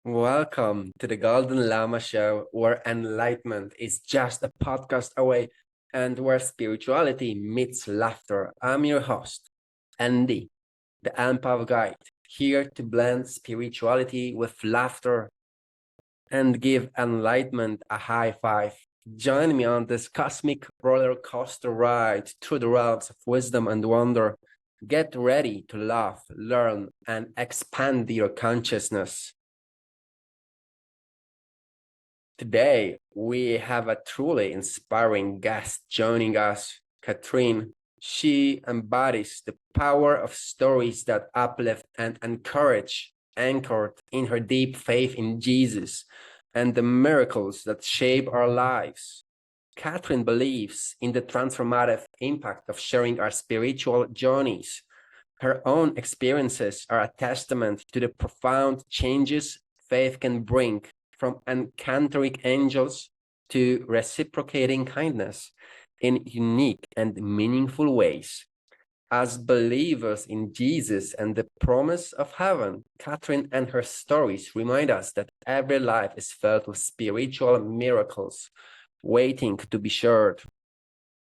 Welcome to the Golden Llama Show, where enlightenment is just a podcast away and where spirituality meets laughter. I'm your host, Andy, the Empath Guide, here to blend spirituality with laughter and give enlightenment a high five. Join me on this cosmic roller coaster ride through the realms of wisdom and wonder. Get ready to laugh, learn, and expand your consciousness. Today, we have a truly inspiring guest joining us, Katrine. She embodies the power of stories that uplift and encourage, anchored in her deep faith in Jesus and the miracles that shape our lives. Katrin believes in the transformative impact of sharing our spiritual journeys. Her own experiences are a testament to the profound changes faith can bring, from encountering angels to reciprocating kindness in unique and meaningful ways. As believers in Jesus and the promise of heaven, Katrin and her stories remind us that every life is filled with spiritual miracles waiting to be shared.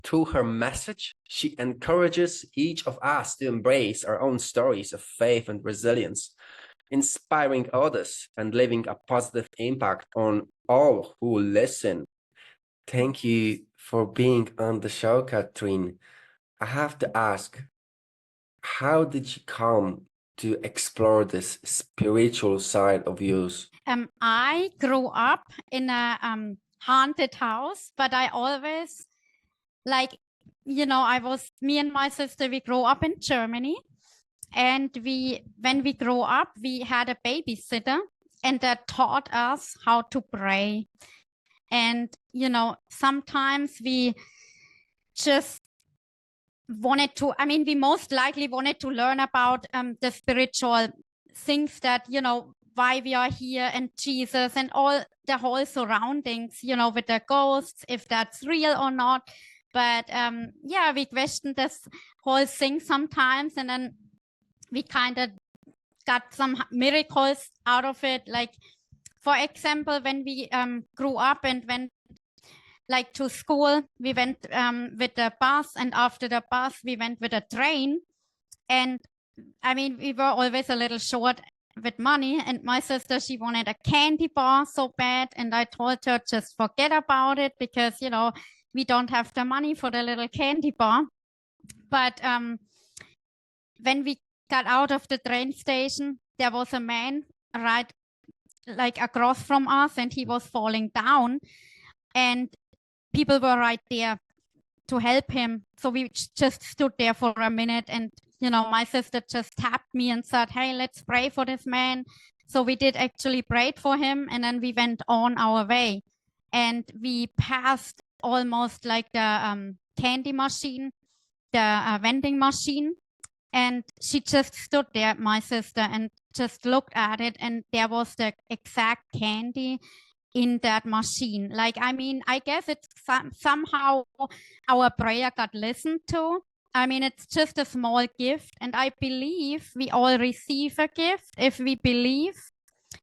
Through her message, she encourages each of us to embrace our own stories of faith and resilience, inspiring others and leaving a positive impact on all who listen. Thank you for being on the show, Katrine. I have to ask, how did you come to explore this spiritual side of yours? I grew up in a haunted house, but I always me and my sister, we grew up in Germany. And when we grew up, we had a babysitter and that taught us how to pray. And, sometimes we just we most likely wanted to learn about the spiritual things that, why we are here and Jesus and all the whole surroundings, with the ghosts, if that's real or not. But we questioned this whole thing sometimes, and then we kind of got some miracles out of it. Like, for example, when we grew up and went to school, we went with the bus, and after the bus, we went with a train. And we were always a little short with money, and my sister, she wanted a candy bar so bad, and I told her just forget about it because we don't have the money for the little candy bar. But when we got out of the train station, there was a man right across from us, and he was falling down, and people were right there to help him. So we just stood there for a minute, and my sister just tapped me and said, hey, let's pray for this man. So we did actually pray for him, and then we went on our way, and we passed almost like the candy machine, the vending machine. And she just stood there, my sister, and just looked at it, and there was the exact candy in that machine. I guess it's somehow our prayer got listened to. It's just a small gift, and I believe we all receive a gift. If we believe,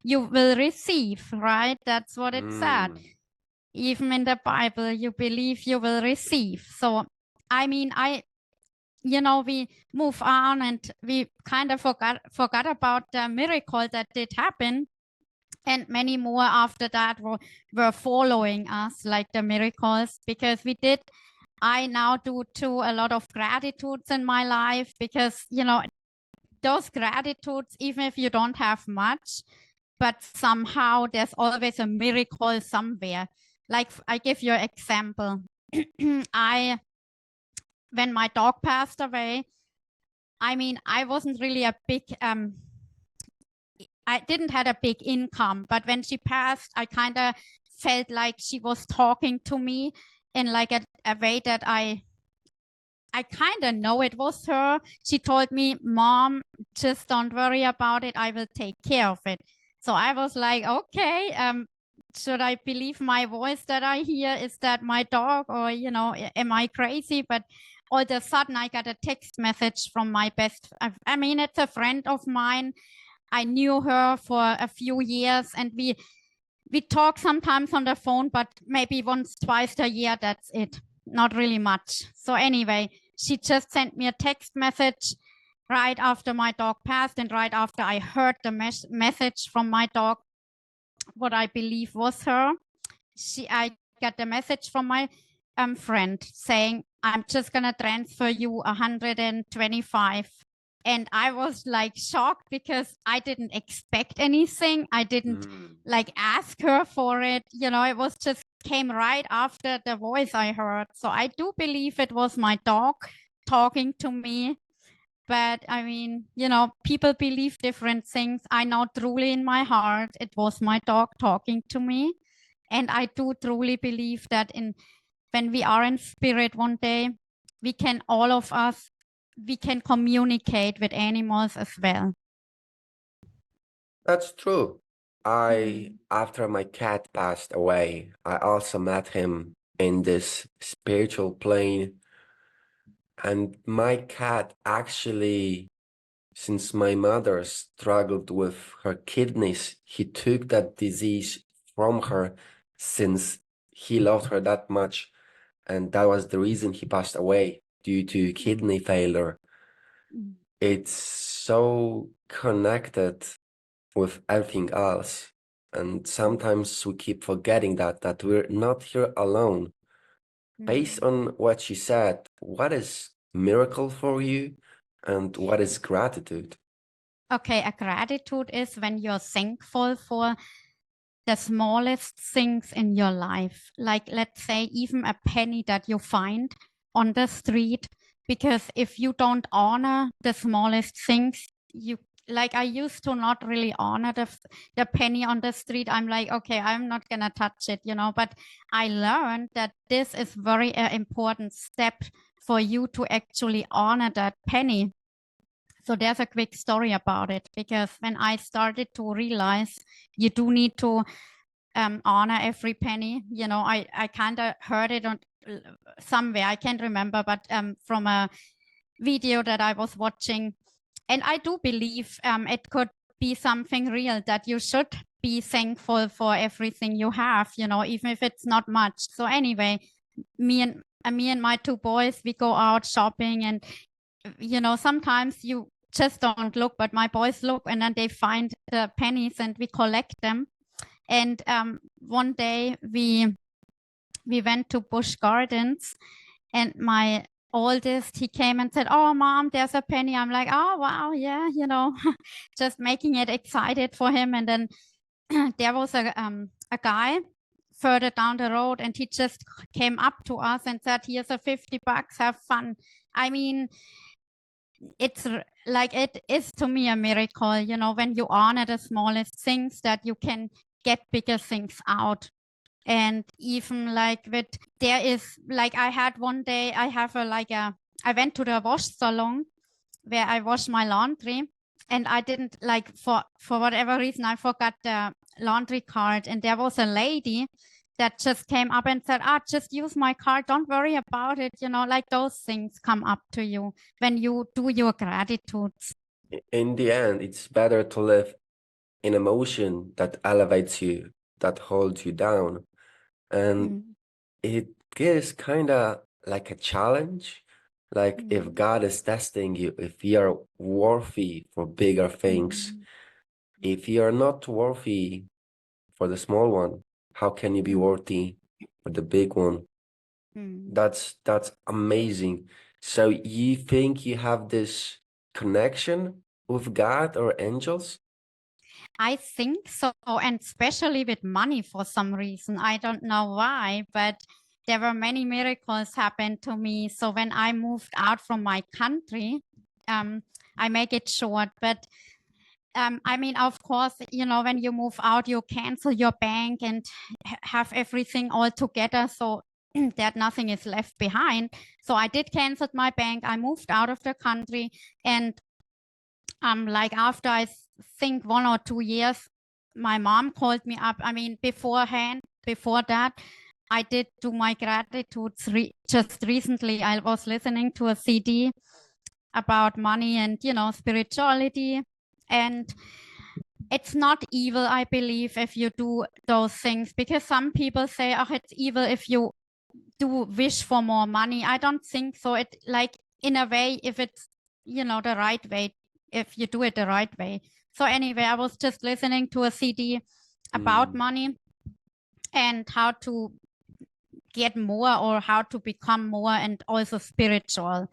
you will receive, right? That's what it said. Even in the Bible, you believe, you will receive. So, we move on, and we kind of forgot about the miracle that did happen. And many more after that were following us, like the miracles, because I now do too a lot of gratitudes in my life, because, those gratitudes, even if you don't have much, but somehow there's always a miracle somewhere. Like, I give you an example. When my dog passed away, I wasn't really a big, I didn't have a big income, but when she passed, I kind of felt like she was talking to me in like a way that I kind of know it was her. She told me, Mom, just don't worry about it. I will take care of it. So I was like, okay, should I believe my voice that I hear? Is that my dog, or, am I crazy? But all of a sudden I got a text message from my it's a friend of mine. I knew her for a few years, and we talk sometimes on the phone, but maybe once, twice a year, that's it. Not really much. So anyway, she just sent me a text message right after my dog passed and right after I heard the message from my dog, what I believe was her. I got the message from my friend saying, I'm just going to transfer you 125. And I was like shocked because I didn't expect anything. I didn't like ask her for it. You know, it was just came right after the voice I heard. So I do believe it was my dog talking to me. But I mean, you know, people believe different things. I know truly in my heart, it was my dog talking to me. And I do truly believe that when we are in spirit one day, we can, all of us, we can communicate with animals as well. That's true. After my cat passed away, I also met him in this spiritual plane. And my cat actually, since my mother struggled with her kidneys, he took that disease from her since he loved her that much. And that was the reason he passed away, due to kidney failure. It's so connected with everything else. And sometimes we keep forgetting that we're not here alone. Based on what she said, what is miracle for you and what is gratitude? Okay, a gratitude is when you're thankful for the smallest things in your life. Like, let's say, even a penny that you find on the street, because if you don't honor the smallest things, like I used to not really honor the penny on the street. I'm like, okay, I'm not gonna touch it, you know, but I learned that this is very important step for you to actually honor that penny. So there's a quick story about it, because when I started to realize you do need to honor every penny, you know, I kind of heard it on somewhere, I can't remember, but from a video that I was watching. And I do believe it could be something real, that you should be thankful for everything you have, you know, even if it's not much. So anyway, me and my two boys, we go out shopping, and you know, sometimes you just don't look, but my boys look, and then they find the pennies and we collect them. And one day we went to Busch Gardens, and my oldest, he came and said, oh mom, there's a penny. I'm like, oh wow, yeah, you know, just making it excited for him. And then there was a guy further down the road, and he just came up to us and said, here's a $50, have fun. I mean, it's like, it is to me a miracle, you know, when you honor the smallest things, that you can get bigger things out. And even like there is, like, I had one day, I went to the wash salon where I wash my laundry, and I didn't, like, for whatever reason, I forgot the laundry card. And there was a lady that just came up and said, just use my card, don't worry about it, you know, like those things come up to you when you do your gratitudes. In the end, it's better to live in emotion that elevates you, that holds you down. And it is kind of like a challenge. Like if God is testing you, if you are worthy for bigger things, if you are not worthy for the small one, how can you be worthy for the big one? That's amazing. So you think you have this connection with God or angels? I think so, and especially with money for some reason. I don't know why, but there were many miracles happened to me. So when I moved out from my country, I make it short, but I mean, of course, you know, when you move out, you cancel your bank and have everything all together, so that nothing is left behind. So I did cancel my bank. I moved out of the country, and like after I think 1 or 2 years, my mom called me up. I mean, before that, I did do my gratitudes. Just recently, I was listening to a CD about money and, you know, spirituality. And it's not evil, I believe, if you do those things, because some people say, oh, it's evil if you do wish for more money. I don't think so. It, like, in a way, if it's, you know, the right way, if you do it the right way. So anyway, I was just listening to a CD about money and how to get more, or how to become more, and also spiritual.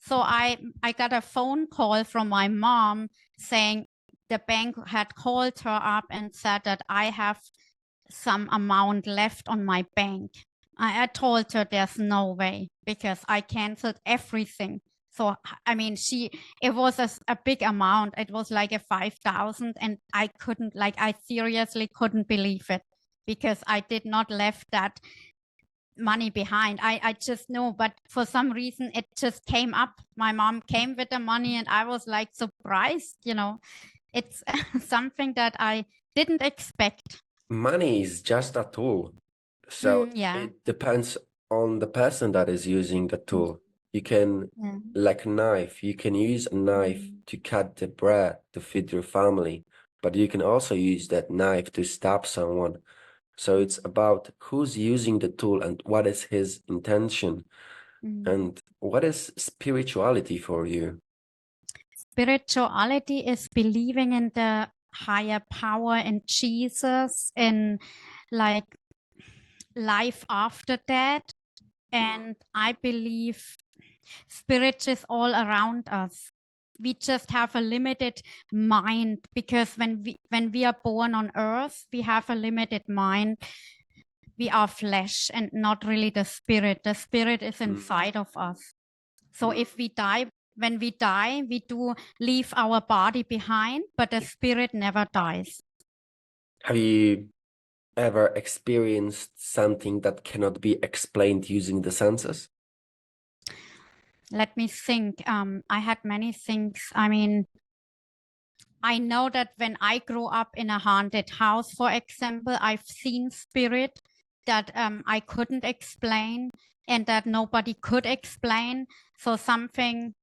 So I got a phone call from my mom saying the bank had called her up and said that I have some amount left on my bank. I told her there's no way, because I canceled everything. So, I mean, it was a big amount. It was like a 5,000, and I seriously couldn't believe it, because I did not left that money behind. I just know, but for some reason it just came up. My mom came with the money and I was like surprised, you know. It's something that I didn't expect. Money is just a tool. So Yeah. it depends on the person that is using the tool. You can, Yeah. like a knife, you can use a knife to cut the bread to feed your family, but you can also use that knife to stab someone. So it's about who's using the tool and what is his intention. And what is spirituality for you? Spirituality is believing in the higher power, in Jesus, in like life after death. And I believe spirit is all around us. We just have a limited mind, because when we are born on earth, we have a limited mind. We are flesh and not really the spirit. The spirit is inside of us. So if we die, when we die, we do leave our body behind, but the spirit never dies. Have you ever experienced something that cannot be explained using the senses? Let me think. I had many things. I mean, I know that when I grew up in a haunted house, for example, I've seen spirit that I couldn't explain and that nobody could explain. So something,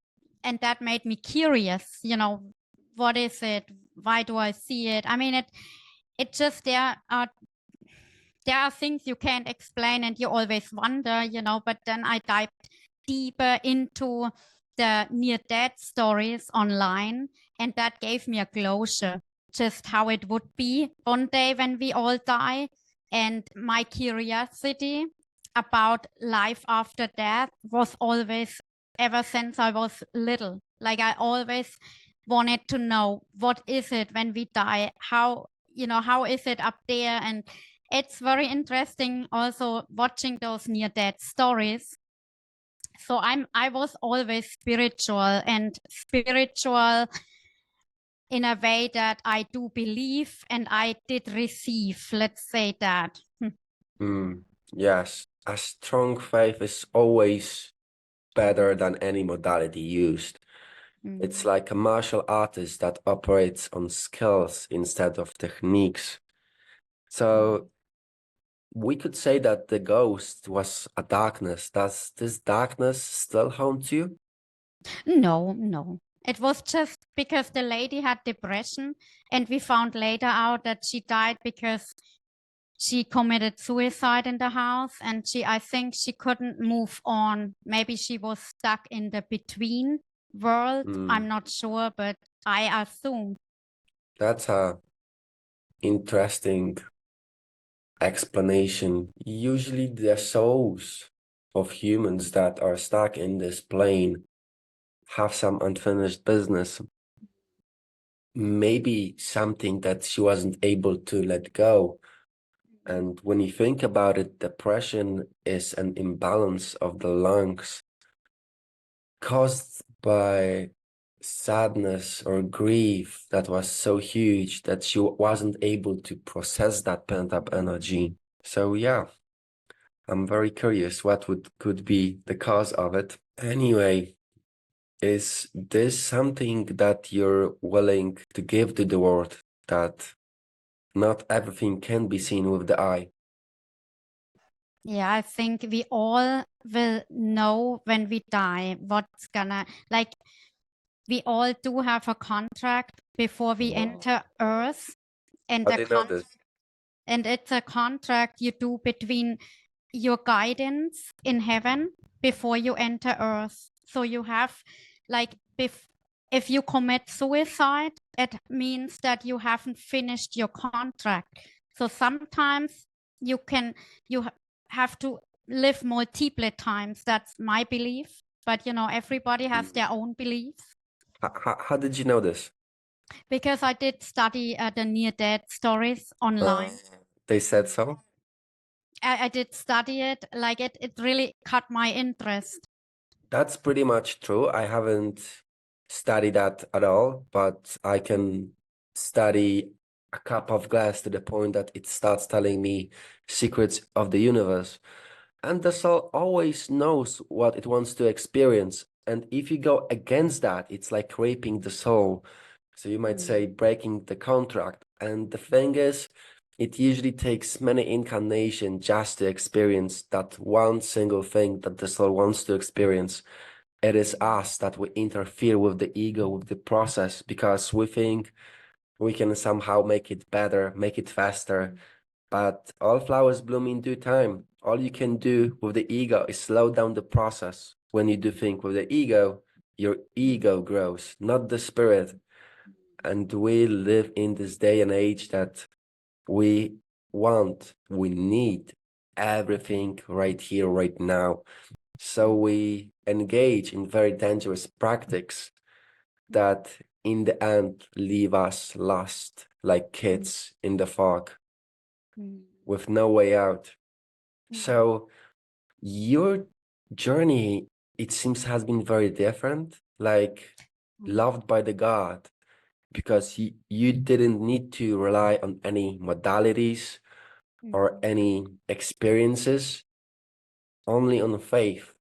and that made me curious, you know, what is it? Why do I see it? I mean, it just, there are things you can't explain and you always wonder, you know, but then I dived deeper into the near-death stories online, and that gave me a closure, just how it would be one day when we all die. And my curiosity about life after death was always, ever since I was little, like I always wanted to know, what is it when we die? How, you know, how is it up there? And it's very interesting also watching those near-death stories. So I was always spiritual, and spiritual in a way that I do believe and I did receive, let's say that. Yes, a strong faith is always better than any modality used. It's like a martial artist that operates on skills instead of techniques. So we could say that the ghost was a darkness. Does this darkness still haunt you? No. It was just because the lady had depression, and we found later out that she died because she committed suicide in the house, and I think she couldn't move on. Maybe she was stuck in the between world. I'm not sure, but I assume. That's a interesting explanation. Usually the souls of humans that are stuck in this plane have some unfinished business. Maybe something that she wasn't able to let go. And when you think about it, depression is an imbalance of the lungs caused by sadness or grief that was so huge that she wasn't able to process that pent-up energy. So yeah, I'm very curious what could be the cause of it. Anyway, is this something that you're willing to give to the world, that not everything can be seen with the eye? Yeah, I think we all will know when we die what's gonna, like, we all do have a contract before we enter Earth, and How do you know this? and it's a contract you do between your guidance in heaven before you enter Earth. So you have, like, if you commit suicide, it means that you haven't finished your contract. So sometimes you have to live multiple times. That's my belief. But everybody has their own beliefs. How did you know this? Because I did study the near-death stories online. They said so? I did study it. Like it really caught my interest. That's pretty much true. I haven't studied that at all, but I can study a cup of glass to the point that it starts telling me secrets of the universe. And the soul always knows what it wants to experience. And if you go against that, it's like raping the soul. So you might say breaking the contract. And the thing is, it usually takes many incarnations just to experience that one single thing that the soul wants to experience. It is us that we interfere with the ego, with the process, because we think we can somehow make it better, make it faster. But all flowers bloom in due time. All you can do with the ego is slow down the process. When you do think with the ego, your ego grows, not the spirit. And we live in this day and age that we need everything right here, right now. So we engage in very dangerous practices that in the end leave us lost like kids in the fog with no way out. So your journey, it seems, has been very different, like loved by the God, because you didn't need to rely on any modalities or any experiences, only on faith.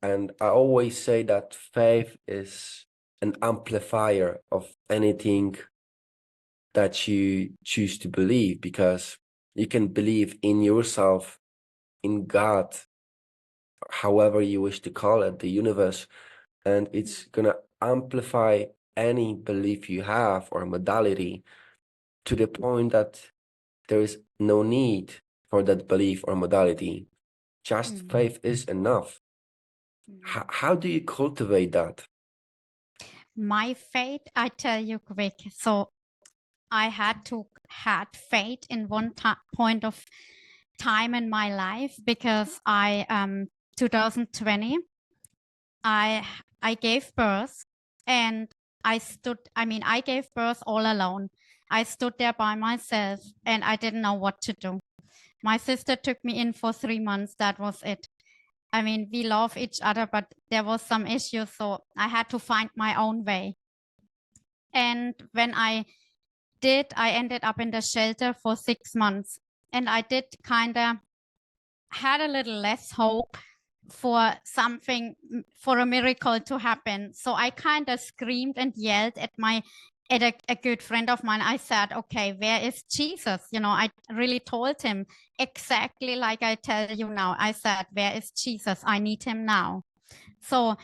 And I always say that faith is an amplifier of anything that you choose to believe, because you can believe in yourself, in God, however you wish to call it, the universe, and it's gonna amplify any belief you have or modality to the point that there is no need for that belief or modality. Just faith is enough. How do you cultivate that? My faith, I tell you quick. So I had faith in one point of time in my life, because 2020 I gave birth, and I gave birth all alone. I stood there by myself and I didn't know what to do. My sister took me in for 3 months. That was it. I mean, we love each other, but there was some issues, so I had to find my own way. And when I ended up in the shelter for 6 months, and I did kind of had a little less hope for a miracle to happen. So I kind of screamed and yelled at a good friend of mine. I said, okay, where is Jesus? I really told him exactly like I tell you now. I said, where is Jesus? I need him now. So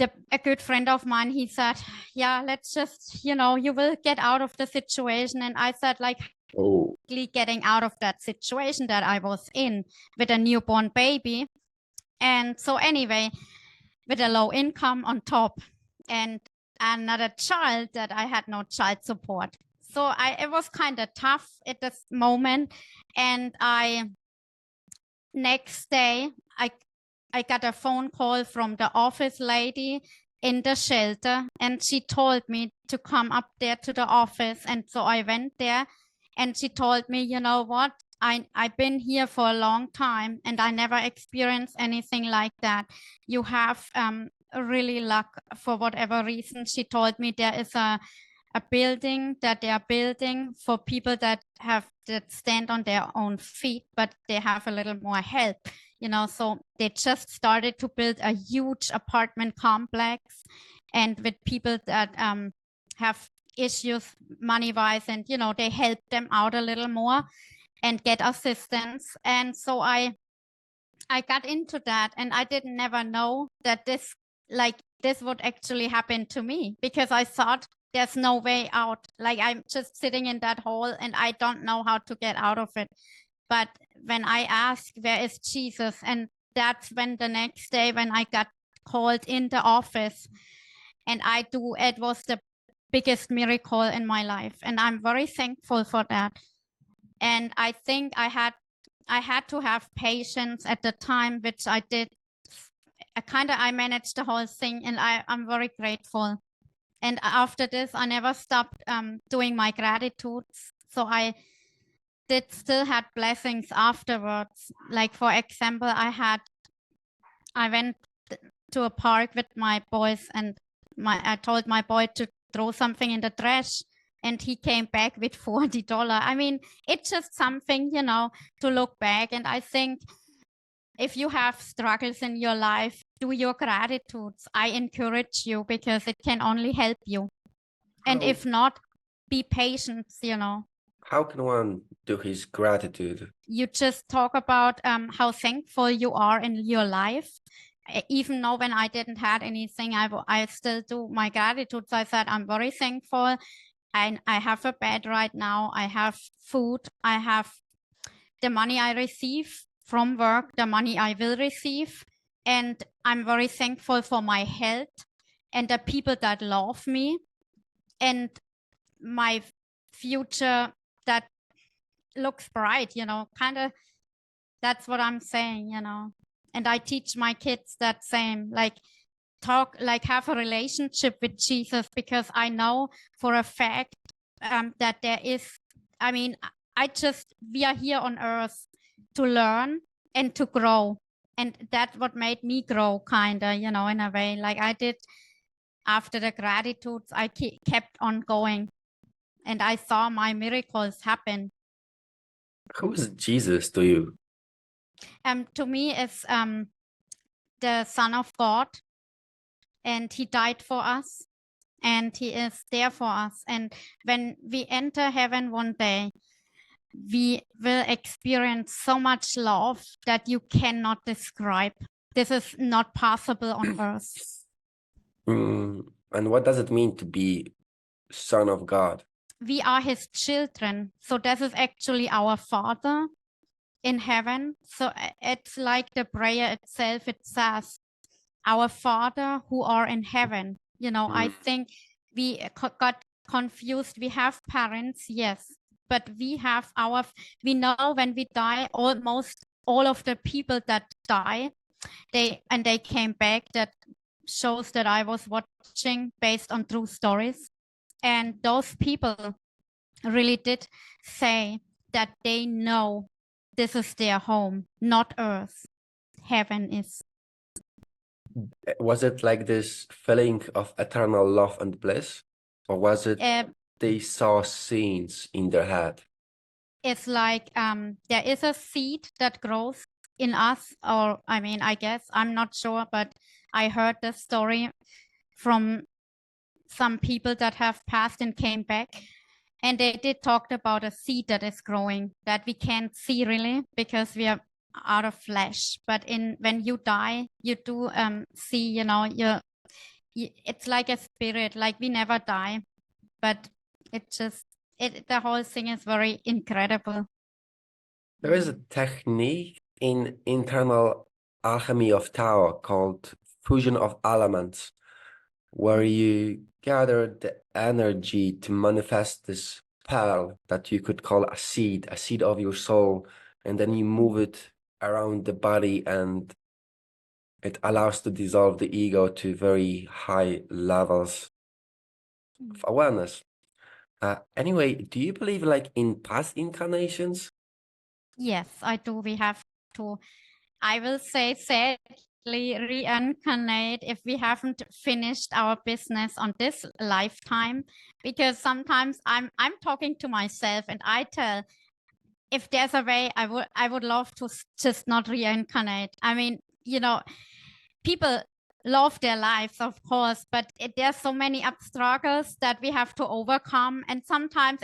a good friend of mine, he said, yeah, let's just, you will get out of the situation. And I said, like, getting out of that situation that I was in with a newborn baby. And so anyway, with a low income on top and another child that I had no child support. So it was kind of tough at this moment. And next day, I got a phone call from the office lady in the shelter, and she told me to come up there to the office. And so I went there, and she told me, you know what? I've been here for a long time and I never experienced anything like that. You have really luck for whatever reason. She told me there is a building that they are building for people that stand on their own feet, but they have a little more help. So they just started to build a huge apartment complex, and with people that have issues money-wise, and they help them out a little more and get assistance. And so I got into that, and I didn't never know that this, like, this would actually happen to me, because I thought there's no way out. Like, I'm just sitting in that hole and I don't know how to get out of it. But when I asked, where is Jesus? And that's when the next day when I got called in the office, and it was the biggest miracle in my life. And I'm very thankful for that. And I think I had to have patience at the time, which I did. I managed the whole thing, and I'm very grateful. And after this, I never stopped doing my gratitudes. So I did still had blessings afterwards. Like, for example, I went to a park with my boys, and I told my boy to throw something in the trash, and he came back with $40. I mean, it's just something, to look back. And I think if you have struggles in your life, do your gratitudes. I encourage you, because it can only help you. And if not, be patient, How can one do his gratitude? You just talk about how thankful you are in your life. Even though when I didn't have anything, I still do my gratitude. So I said, I'm very thankful. I have a bed right now. I have food. I have the money I receive from work, the money I will receive. And I'm very thankful for my health and the people that love me and my future that looks bright, kind of. That's what I'm saying, and I teach my kids that same, have a relationship with Jesus, because I know for a fact that there is, we are here on earth to learn and to grow. And that's what made me grow, kind of, in a way. Like I did after the gratitudes, I kept on going, and I saw my miracles happen. Who is Jesus to you? To me, it's the Son of God, and he died for us, and he is there for us. And when we enter heaven one day, we will experience so much love that you cannot describe. This is not possible on earth. And what does it mean to be Son of God? We are his children. So this is actually our Father in heaven. So it's like the prayer itself. It says, our Father who are in heaven. I think we got confused. We have parents, yes, but we know when we die, almost all of the people that die, they came back. That shows that I was watching based on true stories. And those people really did say that they know this is their home, not earth. Heaven is. Was it like this feeling of eternal love and bliss? Or was it they saw scenes in their head? It's like there is a seed that grows in us, or I guess, I'm not sure, but I heard the story from some people that have passed and came back. And they did talk about a seed that is growing that we can't see really, because we are out of flesh. But when you die, you do see, it's like a spirit, like we never die. But the whole thing is very incredible. There is a technique in internal alchemy of Tao called fusion of elements, where you gather the energy to manifest this pearl that you could call a seed of your soul, and then you move it around the body, and it allows to dissolve the ego to very high levels of awareness. Anyway, do you believe in past incarnations? Yes, I do. We have to, I will say, sadly, reincarnate if we haven't finished our business on this lifetime, because sometimes I'm talking to myself and I tell, if there's a way, I would love to just not reincarnate. People love their lives, of course, but there's so many obstacles that we have to overcome. And sometimes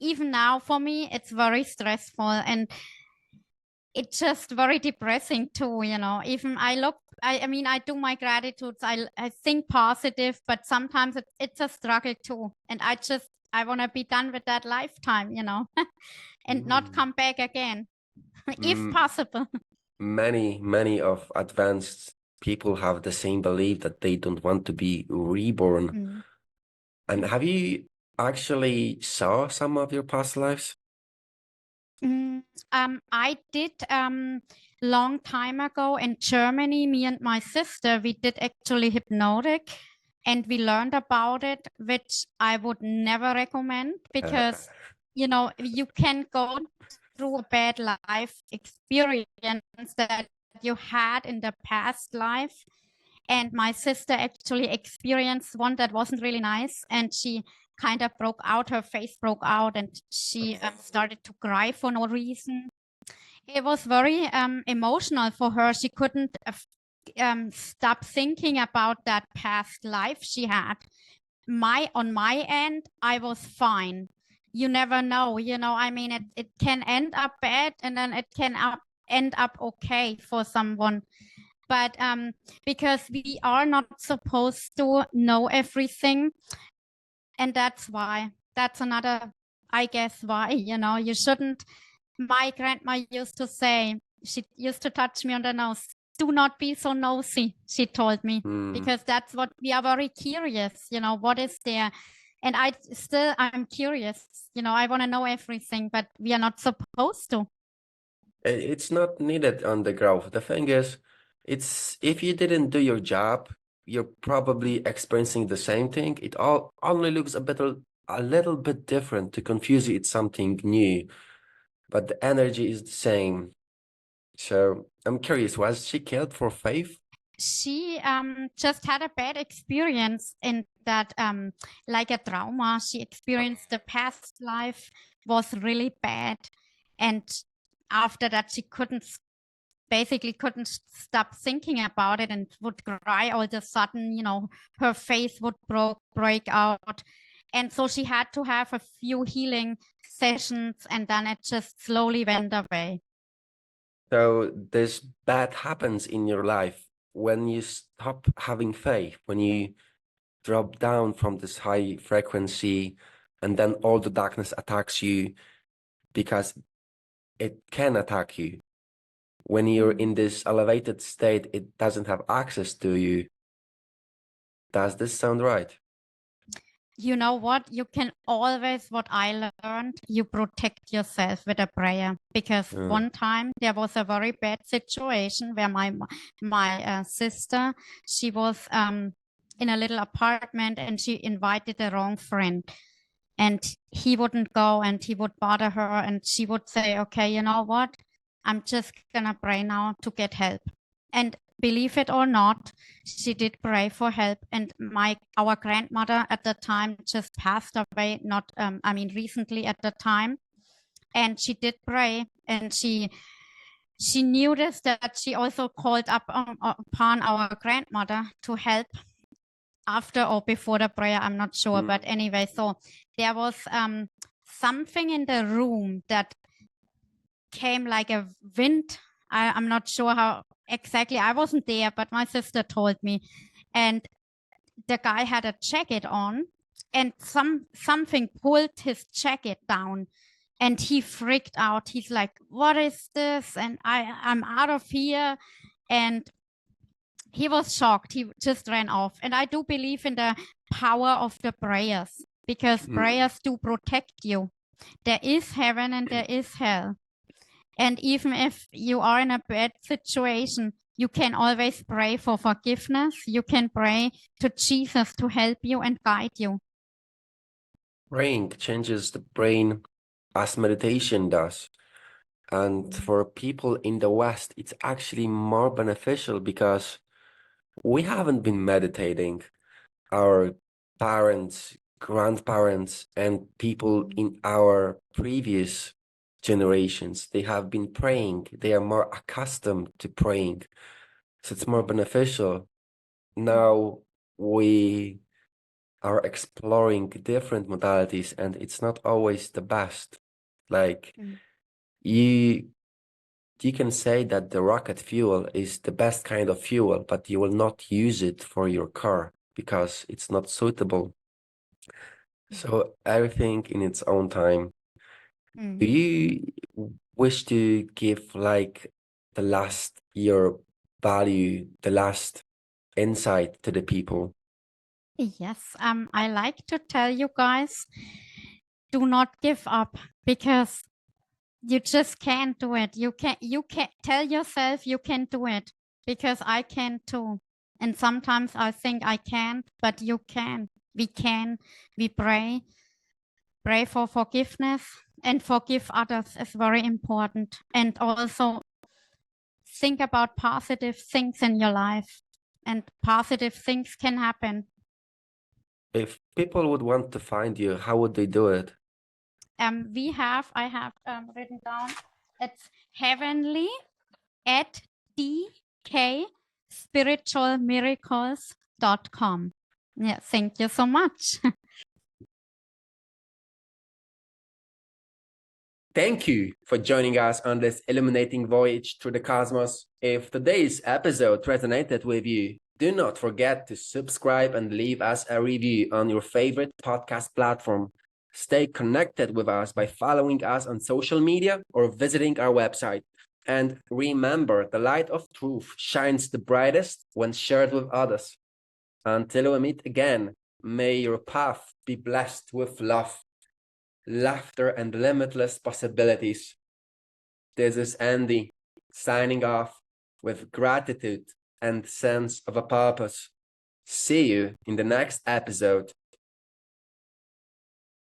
even now for me, it's very stressful, and it's just very depressing too. Even I look I mean, I do my gratitudes. I think positive, but sometimes it's a struggle too. And I want to be done with that lifetime, and not come back again, if Mm, possible. many of advanced people have the same belief that they don't want to be reborn. Mm. And have you actually saw some of your past lives? I did long time ago in Germany. Me and my sister, we did actually hypnotic, and we learned about it, which I would never recommend because you can go through a bad life experience that you had in the past life. And my sister actually experienced one that wasn't really nice, and she kind of broke out, her face broke out, and she started to cry for no reason. It was very emotional for her. She couldn't stop thinking about that past life she had. On my end, I was fine. You never know, I mean, it can end up bad, and then it can end up okay for someone. But because we are not supposed to know everything, and that's another, I guess, why, you shouldn't. My grandma used to say, she used to touch me on the nose, do not be so nosy, she told me, because that's what we are, very curious, what is there. And I'm curious, I want to know everything, but we are not supposed to. It's not needed on the growth. The thing is, it's if you didn't do your job, you're probably experiencing the same thing. It all only looks a little bit different to confuse you. It's something new, but the energy is the same. So I'm curious, was she killed for faith? She just had a bad experience in that, like a trauma. She experienced the past life was really bad, and after that she basically couldn't stop thinking about it, and would cry all of a sudden. Her face would break out, and so she had to have a few healing sessions, and then it just slowly went away. So this bad happens in your life when you stop having faith, when you drop down from this high frequency, and then all the darkness attacks you because it can attack you. When you're in this elevated state, it doesn't have access to you. Does this sound right? You know what? You can always, what I learned, you protect yourself with a prayer. Because one time there was a very bad situation where my sister, she was in a little apartment, and she invited the wrong friend. And he wouldn't go, and he would bother her, and she would say, okay, you know what? I'm just gonna pray now to get help. And believe it or not, she did pray for help. And our grandmother at the time just passed away, not recently at the time. And she did pray, and she knew this, that she also called upon our grandmother to help after or before the prayer, I'm not sure. But anyway, so there was something in the room that came like a wind. I'm not sure how exactly, I wasn't there, but my sister told me. And the guy had a jacket on, and something pulled his jacket down, and he freaked out. He's like, what is this? And I'm out of here. And he was shocked. He just ran off. And I do believe in the power of the prayers, because prayers do protect you. There is heaven and there is hell. And even if you are in a bad situation, you can always pray for forgiveness. You can pray to Jesus to help you and guide you. Praying changes the brain as meditation does. And for people in the West, it's actually more beneficial because we haven't been meditating. Our parents, grandparents, and people in our previous generations, they have been praying. They are more accustomed to praying. So it's more beneficial. Now we are exploring different modalities, and it's not always the best. Like you You can say that the rocket fuel is the best kind of fuel, but you will not use it for your car because it's not suitable. So everything in its own time. Do you wish to give like the last your value, the last insight to the people? Yes, I like to tell you guys, do not give up, because you just can't do it. You can tell yourself you can do it, because I can too. And sometimes I think I can't, but you can. We can. We pray for forgiveness, and forgive others is very important. And also think about positive things in your life, and positive things can happen. If people would want to find you, how would they do it? I have written down, it's heavenly at dkspiritualmiracles.com. Yeah, thank you so much. Thank you for joining us on this illuminating voyage through the cosmos. If today's episode resonated with you, do not forget to subscribe and leave us a review on your favorite podcast platform. Stay connected with us by following us on social media or visiting our website. And remember, the light of truth shines the brightest when shared with others. Until we meet again, may your path be blessed with love, laughter, and limitless possibilities. This is Andy, signing off with gratitude and sense of a purpose. See you in the next episode.